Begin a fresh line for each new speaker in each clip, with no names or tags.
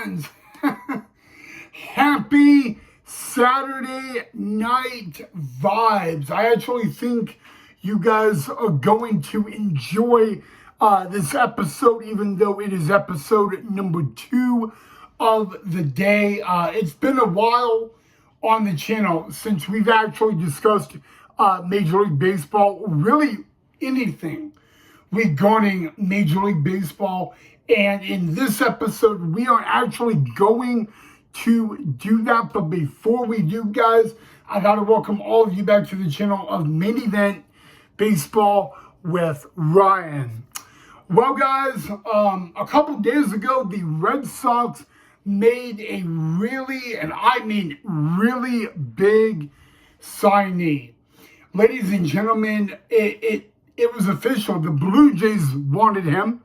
fans, happy Saturday night vibes. I actually think you guys are going to enjoy this episode, even though it is episode number 2 of the day. It's been a while on the channel since we've actually discussed Major League Baseball, really anything regarding Major League Baseball. And in this episode, we are actually going to do that. But before we do, guys, I got to welcome all of you back to the channel of Main Event Baseball with Ryan. Well, guys, a couple days ago, the Red Sox made a really, and I mean really big signee. Ladies and gentlemen, it was official. The Blue Jays wanted him.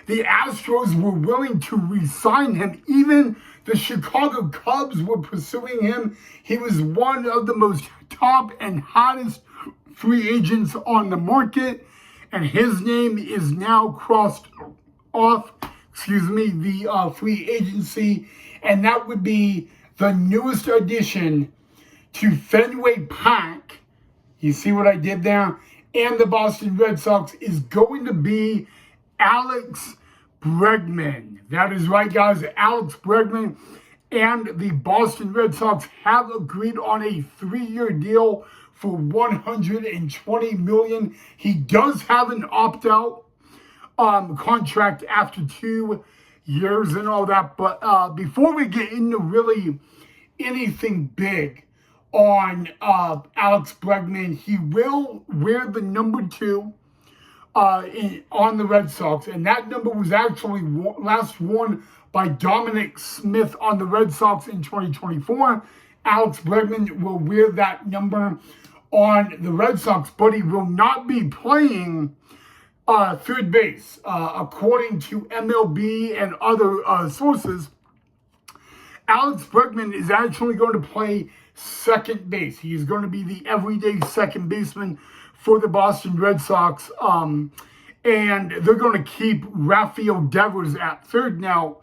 The Astros were willing to re-sign him. Even the Chicago Cubs were pursuing him. He was one of the most top and hottest free agents on the market. And his name is now crossed off, the free agency. And that would be the newest addition to Fenway Park. You see what I did there? And the Boston Red Sox is going to be Alex Bregman. That is right, guys. Alex Bregman and the Boston Red Sox have agreed on a 3-year deal for $120 million. He does have an opt-out contract after 2 years and all that. But before we get into really anything big on Alex Bregman, he will wear the number 2 on the Red Sox, and that number was actually last worn by Dominic Smith on the Red Sox in 2024. Alex Bregman will wear that number on the Red Sox, but he will not be playing third base. According to MLB and other sources, Alex Bregman is actually going to play second base. He is going to be the everyday second baseman for the Boston Red Sox. And they're going to keep Rafael Devers at third. Now,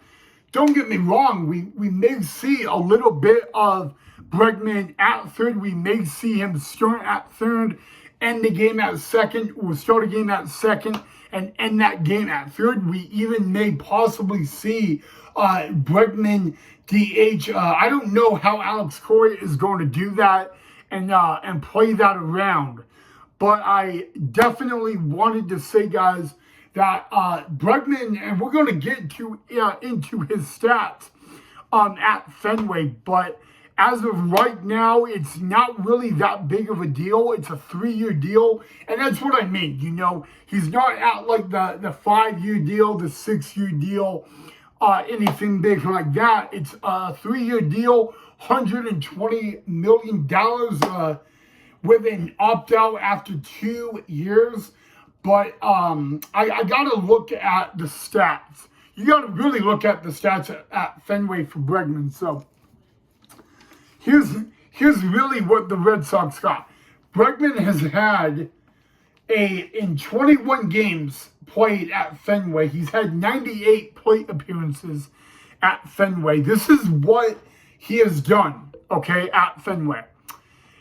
don't get me wrong, we may see a little bit of Bregman at third. We may see him start at third, end the game at second, or start a game at second and end that game at third. We even may possibly see Bregman DH. I don't know how Alex Cora is going to do that and play that around. But I definitely wanted to say, guys, that Bregman, and we're going to get into his stats at Fenway, but as of right now, it's not really that big of a deal. It's a 3-year deal, and that's what I mean. You know, he's not at like the 5-year deal, the 6-year deal, anything big like that. It's a 3-year deal, $120 million with an opt-out after 2 years. But I got to look at the stats. You got to really look at the stats at Fenway for Bregman. So here's really what the Red Sox got. Bregman has had in 21 games played at Fenway, he's had 98 plate appearances at Fenway. This is what he has done, okay, at Fenway.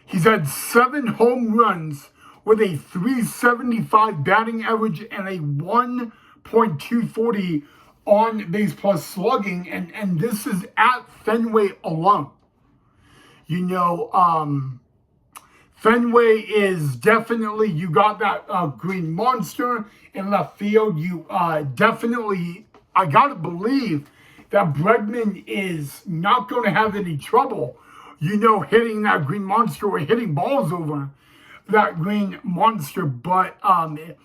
He's had 7 home runs with a .375 batting average and a 1.240 on base plus slugging, and this is at Fenway alone. You know, Fenway is definitely, you got that green monster in left field. You definitely, I gotta believe that Bregman is not going to have any trouble, you know, hitting that green monster or hitting balls over that green monster. But I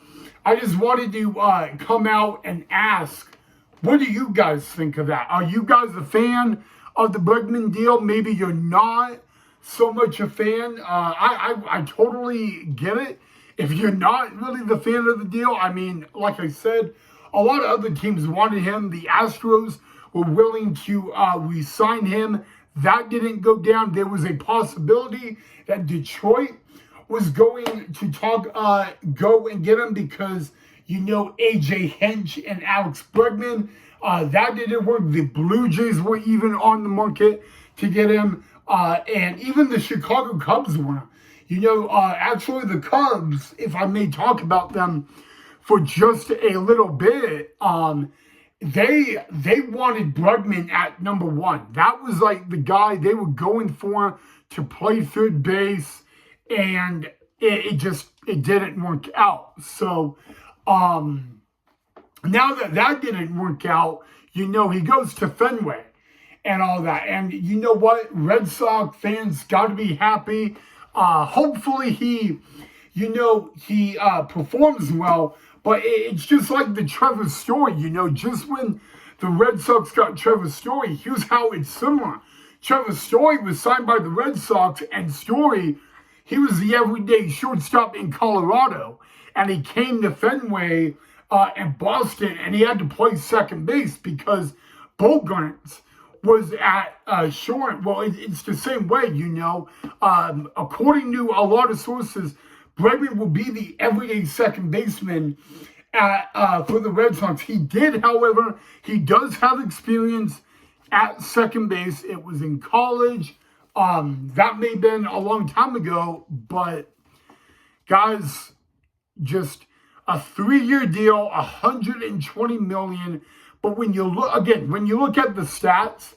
just wanted to come out and ask, what do you guys think of that? Are you guys a fan of the Bregman deal? Maybe you're not so much a fan. I totally get it. If you're not really the fan of the deal, I mean, like I said, a lot of other teams wanted him. The Astros were willing to re-sign him. That didn't go down. There was a possibility that Detroit was going to go and get him because, AJ Hinch and Alex Bregman. That didn't work. The Blue Jays were even on the market to get him. And even the Chicago Cubs were. Actually the Cubs, if I may talk about them for just a little bit, they wanted Bregman at number one. That was like the guy they were going for to play third base, and it didn't work out. So now that didn't work out, he goes to Fenway and all that. And you know what? Red Sox fans got to be happy. Hopefully he performs well. But it's just like the Trevor Story, just when the Red Sox got Trevor Story, here's how it's similar. Trevor Story was signed by the Red Sox, and Story, he was the everyday shortstop in Colorado. And he came to Fenway and Boston, and he had to play second base because Bogarts was at short. Well, it's the same way, According to a lot of sources, Bregman will be the everyday second baseman for the Red Sox. He did, however, he does have experience at second base. It was in college. That may have been a long time ago, but guys, just a 3-year deal, $120 million. But when you look at the stats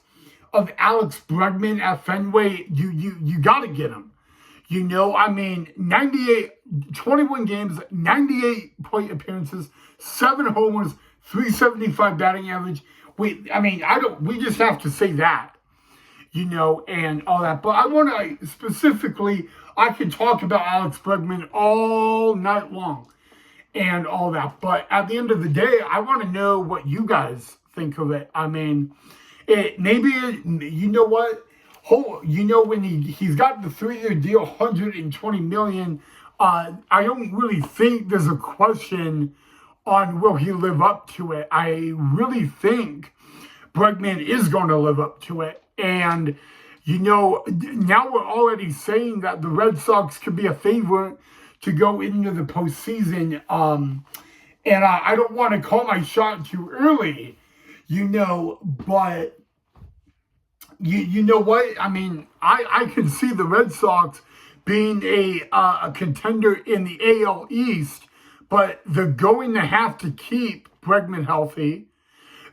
of Alex Bregman at Fenway, you got to get him. 21 games, 98 plate appearances, 7 homers, 375 batting average. We just have to say that, and all that. But I want to specifically, I can talk about Alex Bregman all night long and all that. But at the end of the day, I want to know what you guys think of it. When he's got the 3-year deal, $120 million, I don't really think there's a question on will he live up to it. I really think Bregman is going to live up to it. And, now we're already saying that the Red Sox could be a favorite to go into the postseason. And I don't want to call my shot too early, but you know what? I can see the Red Sox being a contender in the AL East, but they're going to have to keep Bregman healthy.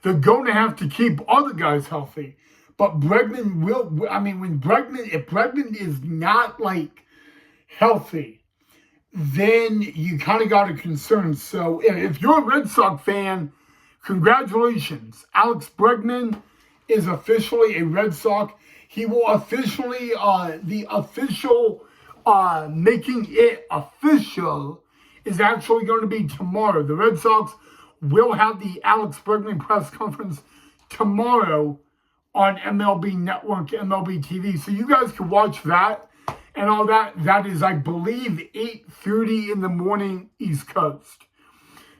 They're going to have to keep other guys healthy. But Bregman if Bregman is not healthy, then you kind of got a concern. So if you're a Red Sox fan, congratulations. Alex Bregman is officially a Red Sox. He will officially, the official making it official is actually going to be tomorrow. The Red Sox will have the Alex Bregman press conference tomorrow on MLB Network, MLB TV. So you guys can watch that and all that. That is, I believe, 8:30 in the morning East Coast.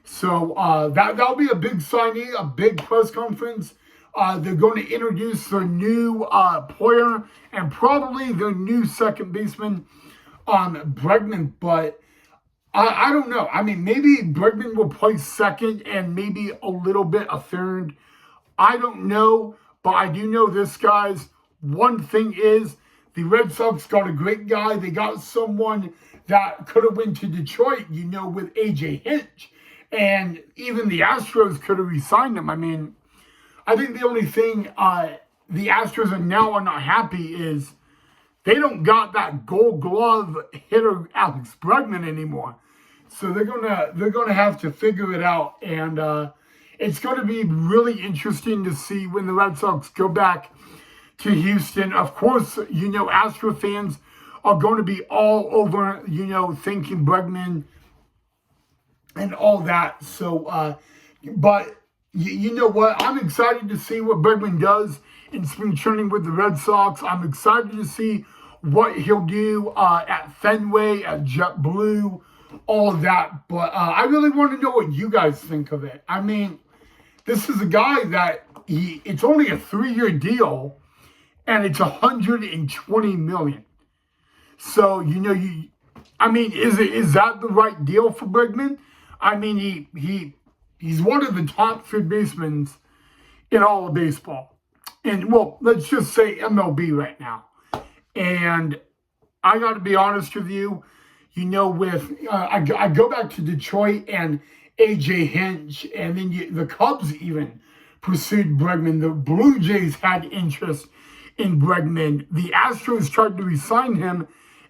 So that'll be a big signing, a big press conference. They're going to introduce their new player and probably their new second baseman, Bregman. But I don't know. Maybe Bregman will play second and maybe a little bit a third. I don't know. But I do know this, guys. One thing is, the Red Sox got a great guy. They got someone that could have went to Detroit, with AJ Hinch. And even the Astros could have re-signed him. I think the only thing the Astros are not happy is they don't got that Gold Glove hitter Alex Bregman anymore. So they're gonna have to figure it out, and it's going to be really interesting to see when the Red Sox go back to Houston. Of course, Astro fans are going to be all over, thinking Bregman and all that. So, but you know what? I'm excited to see what Bregman does in spring training with the Red Sox. I'm excited to see what he'll do at Fenway, at JetBlue, all of that. But I really want to know what you guys think of it. This is a guy that it's only a 3-year deal, and it's $120 million. So, is that the right deal for Bregman? I mean, he's one of the top third basemen in all of baseball. And, well, let's just say MLB right now. And I got to be honest with you, with I go back to Detroit and A.J. Hinch, and then the Cubs even pursued Bregman. The Blue Jays had interest in Bregman. The Astros tried to re-sign him,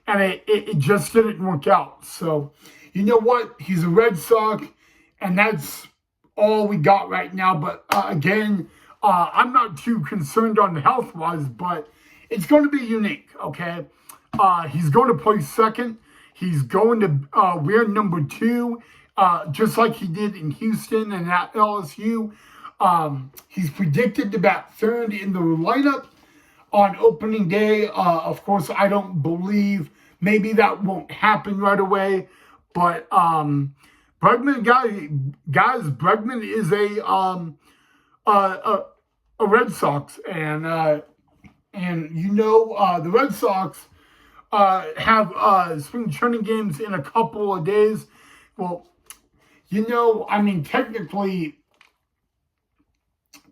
and it just didn't work out. So, you know what? He's a Red Sox, and that's all we got right now. But again, I'm not too concerned on health-wise, but it's going to be unique, okay? He's going to play second. He's going to wear number 2, just like he did in Houston and at LSU. He's predicted to bat third in the lineup on opening day. Of course, I don't believe maybe that won't happen right away. But Bregman, Bregman is a Red Sox, and the Red Sox have spring training games in a couple of days. Well,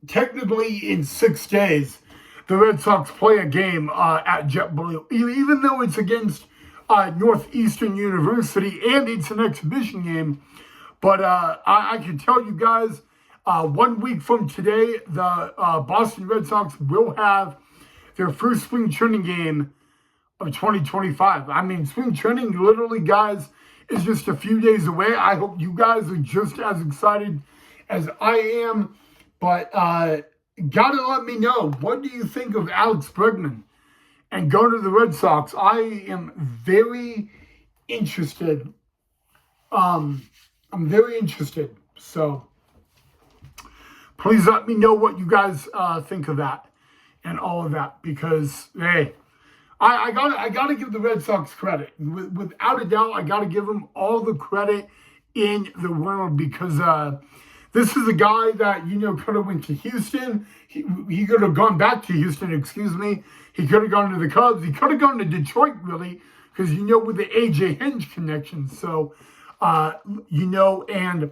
technically in 6 days, the Red Sox play a game at JetBlue, even though it's against Northeastern University and it's an exhibition game. But I can tell you guys, 1 week from today, the Boston Red Sox will have their first spring training game of 2025. Spring training, literally, guys, is just a few days away. I hope you guys are just as excited as I am. But gotta let me know, what do you think of Alex Bregman and going to the Red Sox? I am very interested. I'm very interested. So please let me know what you guys think of that and all of that, because hey, I gotta give the Red Sox credit. Without a doubt, I gotta give them all the credit in the world, because this is a guy that, could have went to Houston. He could have gone back to Houston, excuse me. He could have gone to the Cubs. He could have gone to Detroit, really, because, with the A.J. Hinch connection. So, and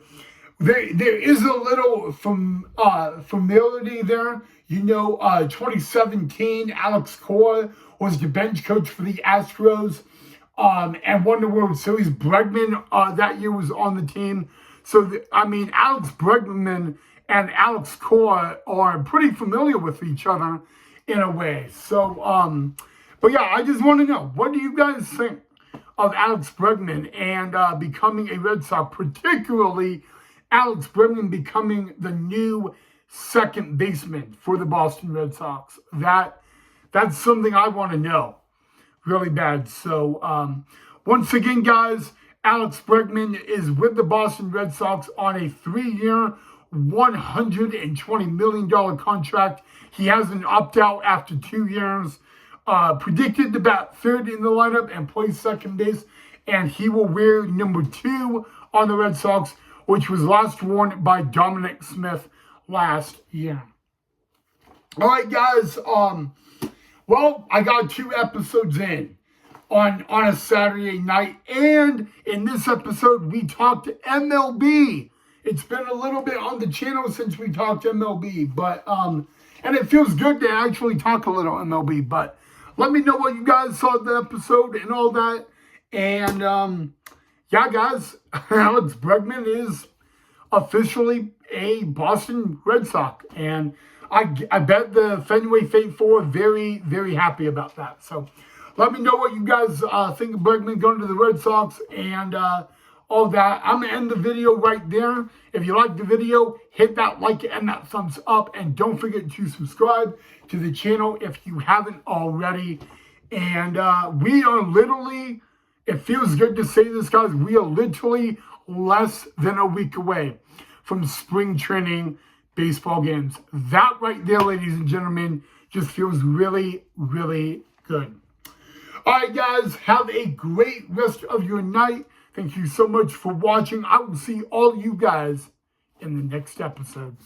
there is a little familiarity there. 2017, Alex Cora was the bench coach for the Astros and won the World Series. Bregman that year was on the team. So, Alex Bregman and Alex Cora are pretty familiar with each other in a way. So, but yeah, I just want to know, what do you guys think of Alex Bregman and becoming a Red Sox, particularly Alex Bregman becoming the new second baseman for the Boston Red Sox? That's something I want to know really bad. So, once again, guys, Alex Bregman is with the Boston Red Sox on a 3-year, $120 million contract. He has an opt-out after 2 years. Predicted to bat third in the lineup and play second base. And he will wear number 2 on the Red Sox, which was last worn by Dominic Smith last year. All right, guys. Well, I got 2 episodes in on a Saturday night, and in this episode we talked MLB. It's been a little bit on the channel since we talked MLB, but and it feels good to actually talk a little MLB. But let me know what you guys saw of the episode and all that. And yeah, guys, Alex Bregman is officially a Boston Red Sox, and I bet the Fenway Faithful are very, very happy about that. So let me know what you guys think of Bregman going to the Red Sox and all that. I'm going to end the video right there. If you like the video, hit that like and that thumbs up. And don't forget to subscribe to the channel if you haven't already. And we are literally, it feels good to say this, guys, we are literally less than a week away from spring training baseball games. That right there, ladies and gentlemen, just feels really, really good. All right, guys, have a great rest of your night. Thank you so much for watching. I will see all you guys in the next episode.